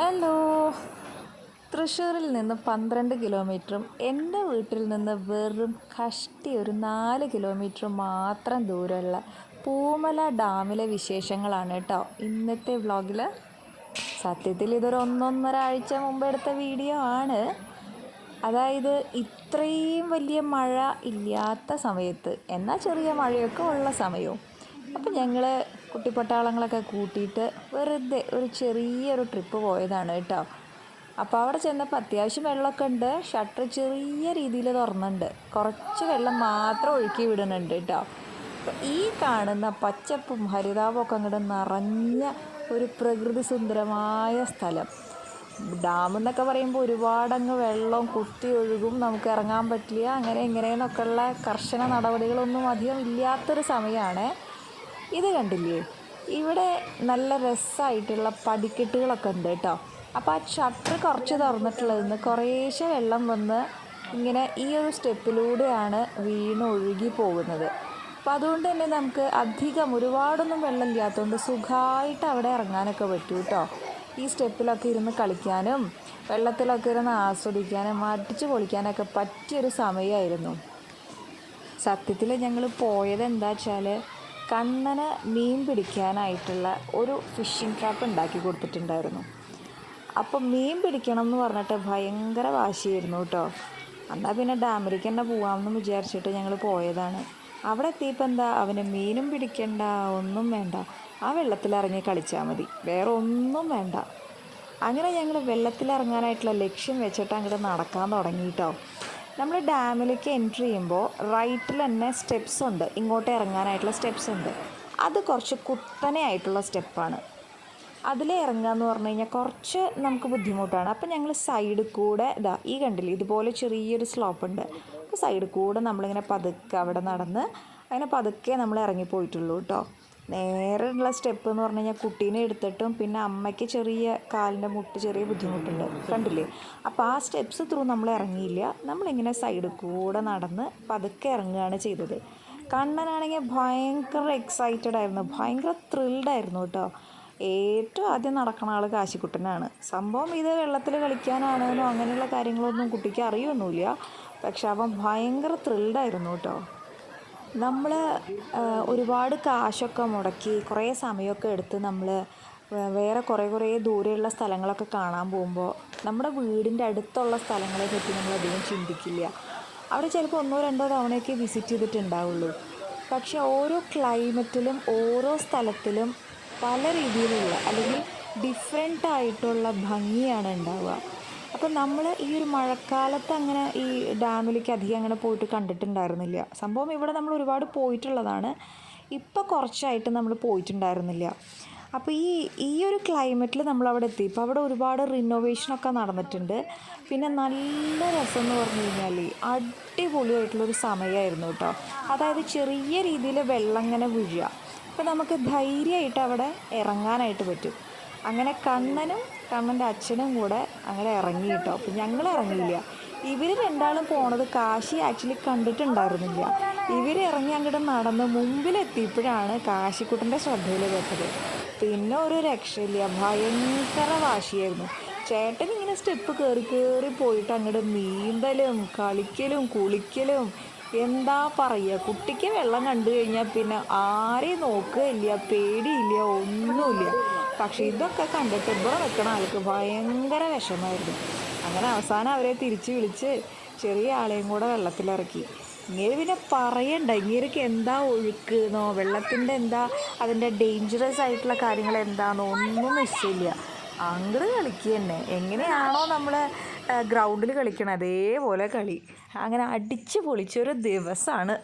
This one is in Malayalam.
ഹലോ. തൃശ്ശൂരിൽ നിന്ന് 12 കിലോമീറ്ററും എൻ്റെ വീട്ടിൽ നിന്ന് വെറും കഷ്ടി ഒരു 4 കിലോമീറ്റർ മാത്രം ദൂരമുള്ള പൂമല ഡാമിലെ വിശേഷങ്ങളാണ് കേട്ടോ ഇന്നത്തെ വ്ളോഗിൽ. സത്യത്തിൽ ഇതൊരു ഒന്നൊന്നര ആഴ്ച മുമ്പ് എടുത്ത വീഡിയോ ആണ്. അതായത് ഇത്രയും വലിയ മഴ ഇല്ലാത്ത സമയത്ത്, എന്നാൽ ചെറിയ മഴയൊക്കെ ഉള്ള സമയവും. അപ്പം ഞങ്ങൾ കുട്ടിപ്പട്ടാളങ്ങളൊക്കെ കൂട്ടിയിട്ട് വെറുതെ ഒരു ചെറിയൊരു ട്രിപ്പ് പോയതാണ് കേട്ടോ. അപ്പോൾ അവിടെ ചെന്നപ്പോൾ അത്യാവശ്യം വെള്ളമൊക്കെ ഉണ്ട്. ഷട്ടർ ചെറിയ രീതിയിൽ തുറന്നുണ്ട്, കുറച്ച് വെള്ളം മാത്രം ഒഴുക്കി വിടുന്നുണ്ട് കേട്ടോ. അപ്പോൾ ഈ കാണുന്ന പച്ചപ്പും ഹരിതാപമൊക്കെ അങ്ങോട്ട് നിറഞ്ഞ ഒരു പ്രകൃതി സുന്ദരമായ സ്ഥലം. ഡാം എന്നൊക്കെ പറയുമ്പോൾ ഒരുപാടങ്ങ് വെള്ളം കുത്തി ഒഴുകും, നമുക്ക് ഇറങ്ങാൻ പറ്റില്ല, അങ്ങനെ ഇങ്ങനെയെന്നൊക്കെയുള്ള കർശന നടപടികളൊന്നും അധികം ഇല്ലാത്തൊരു സമയമാണ് ഇത്. കണ്ടില്ലേ, ഇവിടെ നല്ല രസമായിട്ടുള്ള പടിക്കെട്ടുകളൊക്കെ ഉണ്ട് കേട്ടോ. അപ്പോൾ ആ ഷട്ടർ കുറച്ച് തുറന്നിട്ടുള്ളതിന്ന് കുറേശ്ശെ വെള്ളം വന്ന് ഇങ്ങനെ ഈ ഒരു സ്റ്റെപ്പിലൂടെയാണ് വീണൊഴുകി പോകുന്നത്. അപ്പോൾ അതുകൊണ്ട് തന്നെ നമുക്ക് അധികം ഒരുപാടൊന്നും വെള്ളം ഇല്ലാത്തതുകൊണ്ട് സുഖമായിട്ട് അവിടെ ഇറങ്ങാനൊക്കെ പറ്റും കേട്ടോ. ഈ സ്റ്റെപ്പിലൊക്കെ ഇരുന്ന് കളിക്കാനും വെള്ളത്തിലൊക്കെ ഇരുന്ന് ആസ്വദിക്കാനും അടിച്ച് പൊളിക്കാനൊക്കെ പറ്റിയൊരു സമയമായിരുന്നു. സത്യത്തിൽ ഞങ്ങൾ പോയത് എന്താ വെച്ചാൽ, കണ്ണന് മീൻ പിടിക്കാനായിട്ടുള്ള ഒരു ഫിഷിംഗ് ട്രാപ്പ് ഉണ്ടാക്കി കൊടുത്തിട്ടുണ്ടായിരുന്നു. അപ്പോൾ മീൻ പിടിക്കണം എന്ന് പറഞ്ഞിട്ട് ഭയങ്കര വാശിയായിരുന്നു കേട്ടോ. എന്നാൽ പിന്നെ ഡാമിലേക്ക് തന്നെ പോകാമെന്ന് വിചാരിച്ചിട്ട് ഞങ്ങൾ പോയതാണ്. അവിടെ എത്തിയപ്പോൾ എന്താ, അവന് മീനും പിടിക്കണ്ട, ഒന്നും വേണ്ട, ആ വെള്ളത്തിലിറങ്ങി കളിച്ചാൽ മതി, വേറെ ഒന്നും വേണ്ട. അങ്ങനെ ഞങ്ങൾ വെള്ളത്തിലിറങ്ങാനായിട്ടുള്ള ലക്ഷ്യം വെച്ചിട്ട് അങ്ങോട്ട് നടക്കാൻ തുടങ്ങി കേട്ടോ. നമ്മൾ ഡാമിലേക്ക് എൻട്രി ചെയ്യുമ്പോൾ റൈറ്റിൽ തന്നെ സ്റ്റെപ്സ് ഉണ്ട്, ഇങ്ങോട്ട് ഇറങ്ങാനായിട്ടുള്ള സ്റ്റെപ്സ് ഉണ്ട്. അത് കുറച്ച് കുത്തനെ ആയിട്ടുള്ള സ്റ്റെപ്പാണ്. അതിൽ ഇറങ്ങുക എന്ന് പറഞ്ഞു കഴിഞ്ഞാൽ കുറച്ച് നമുക്ക് ബുദ്ധിമുട്ടാണ്. അപ്പം ഞങ്ങൾ സൈഡിൽ കൂടെ ഈ കണ്ടില്ലേ, ഇതുപോലെ ചെറിയൊരു സ്ലോപ്പ് ഉണ്ട്. അപ്പോൾ സൈഡിൽ കൂടെ നമ്മളിങ്ങനെ പതുക്കെ അവിടെ നടന്ന് അങ്ങനെ പതുക്കെ നമ്മൾ ഇറങ്ങിപ്പോയിട്ടുള്ളൂ കേട്ടോ. നേരെയുള്ള സ്റ്റെപ്പ് എന്ന് പറഞ്ഞു കഴിഞ്ഞാൽ കുട്ടീനെ എടുത്തിട്ടും പിന്നെ അമ്മയ്ക്ക് ചെറിയ കാലിൻ്റെ മുട്ട് ചെറിയ ബുദ്ധിമുട്ടുണ്ട്, കണ്ടില്ലേ. അപ്പോൾ ആ സ്റ്റെപ്സ് ത്രൂ നമ്മൾ ഇറങ്ങിയില്ല, നമ്മളിങ്ങനെ സൈഡിൽ കൂടെ നടന്ന് പതുക്കെ ഇറങ്ങുകയാണ് ചെയ്തത്. കണ്ണനാണെങ്കിൽ ഭയങ്കര എക്സൈറ്റഡ് ആയിരുന്നു, ഭയങ്കര ത്രിൽഡായിരുന്നു കേട്ടോ. ഏറ്റവും ആദ്യം നടക്കുന്ന ആൾ കാശിക്കുട്ടനാണ്. സംഭവം ഇത് വെള്ളത്തിൽ കളിക്കാനാണെന്നോ അങ്ങനെയുള്ള കാര്യങ്ങളൊന്നും കുട്ടിക്ക് അറിയൊന്നുമില്ല, പക്ഷെ അവൻ ഭയങ്കര ത്രിൽഡായിരുന്നു കേട്ടോ. നമ്മൾ ഒരുപാട് കാശൊക്കെ മുടക്കി കുറേ സമയമൊക്കെ എടുത്ത് നമ്മൾ വേറെ കുറേ ദൂരെയുള്ള സ്ഥലങ്ങളൊക്കെ കാണാൻ പോകുമ്പോൾ നമ്മുടെ വീടിൻ്റെ അടുത്തുള്ള സ്ഥലങ്ങളെ പറ്റി നമ്മളധികം ചിന്തിക്കില്ല. അവിടെ ചിലപ്പോൾ 1-2 തവണയൊക്കെ വിസിറ്റ് ചെയ്തിട്ടുണ്ടാവുള്ളൂ. പക്ഷേ ഓരോ ക്ലൈമറ്റിലും ഓരോ സ്ഥലത്തിലും പല രീതിയിലുള്ള അല്ലെങ്കിൽ ഡിഫറെൻ്റ് ആയിട്ടുള്ള ഭംഗിയാണ് ഉണ്ടാവുക. അപ്പം നമ്മൾ ഈ ഒരു മഴക്കാലത്ത് അങ്ങനെ ഈ ഡാമിലേക്ക് അധികം അങ്ങനെ പോയിട്ട് കണ്ടിട്ടുണ്ടായിരുന്നില്ല. സംഭവം ഇവിടെ നമ്മൾ ഒരുപാട് പോയിട്ടുള്ളതാണ്, ഇപ്പോൾ കുറച്ചായിട്ട് നമ്മൾ പോയിട്ടുണ്ടായിരുന്നില്ല. അപ്പോൾ ഈ ഒരു ക്ലൈമറ്റിൽ നമ്മളവിടെ എത്തി. ഇപ്പോൾ അവിടെ ഒരുപാട് റിനോവേഷനൊക്കെ നടന്നിട്ടുണ്ട്. പിന്നെ നല്ല രസം എന്ന് പറഞ്ഞു കഴിഞ്ഞാൽ അടിപൊളിയായിട്ടുള്ളൊരു സമയമായിരുന്നു കേട്ടോ. അതായത് ചെറിയ രീതിയിൽ വെള്ളം ഇങ്ങനെ വീഴുക, അപ്പോൾ നമുക്ക് ധൈര്യമായിട്ട് അവിടെ ഇറങ്ങാനായിട്ട് പറ്റും. അങ്ങനെ കണ്ണൻ്റെ അച്ഛനും കൂടെ അങ്ങനെ ഇറങ്ങി കേട്ടോ. അപ്പം ഞങ്ങൾ ഇറങ്ങിയില്ല. ഇവർ രണ്ടാളും പോണത് കാശി ആക്ച്വലി കണ്ടിട്ടുണ്ടായിരുന്നില്ല. ഇവർ ഇറങ്ങി അങ്ങോട്ട് നടന്ന് മുമ്പിലെത്തിയപ്പോഴാണ് കാശിക്കുട്ടൻ്റെ ശ്രദ്ധയിൽ പെട്ടത്. പിന്നെ ഒരു രക്ഷയില്ല, ഭയങ്കര വാശിയായിരുന്നു. ചേട്ടൻ ഇങ്ങനെ സ്റ്റെപ്പ് കയറി പോയിട്ട് അങ്ങോട്ട് നീന്തലും കളിക്കലും കുളിക്കലും, എന്താ പറയുക, കുട്ടിക്ക് വെള്ളം കണ്ടു കഴിഞ്ഞാൽ പിന്നെ ആരെയും നോക്കുകയില്ല, പേടിയില്ല, ഒന്നുമില്ല. പക്ഷേ ഇതൊക്കെ കണ്ടിട്ട് ഇവിടെ നിൽക്കണ ആൾക്ക് ഭയങ്കര വിഷമമായിരുന്നു. അങ്ങനെ അവസാനം അവരെ തിരിച്ച് വിളിച്ച് ചെറിയ ആളെയും കൂടെ വെള്ളത്തിലിറക്കി. ഇങ്ങനെ പിന്നെ പറയണ്ട, ഇങ്ങനെയൊക്കെ എന്താ ഒഴുക്കുന്നോ വെള്ളത്തിൻ്റെ എന്താ അതിൻ്റെ ഡേഞ്ചറസ് ആയിട്ടുള്ള കാര്യങ്ങൾ എന്താണെന്നോ ഒന്നും നിശ്ചയില്ല. അങ്ങോട്ട് കളിക്കുക തന്നെ, എങ്ങനെയാണോ നമ്മൾ ഗ്രൗണ്ടിൽ കളിക്കണം അതേപോലെ കളി. അങ്ങനെ അടിച്ച് പൊളിച്ചൊരു ദിവസമാണ്.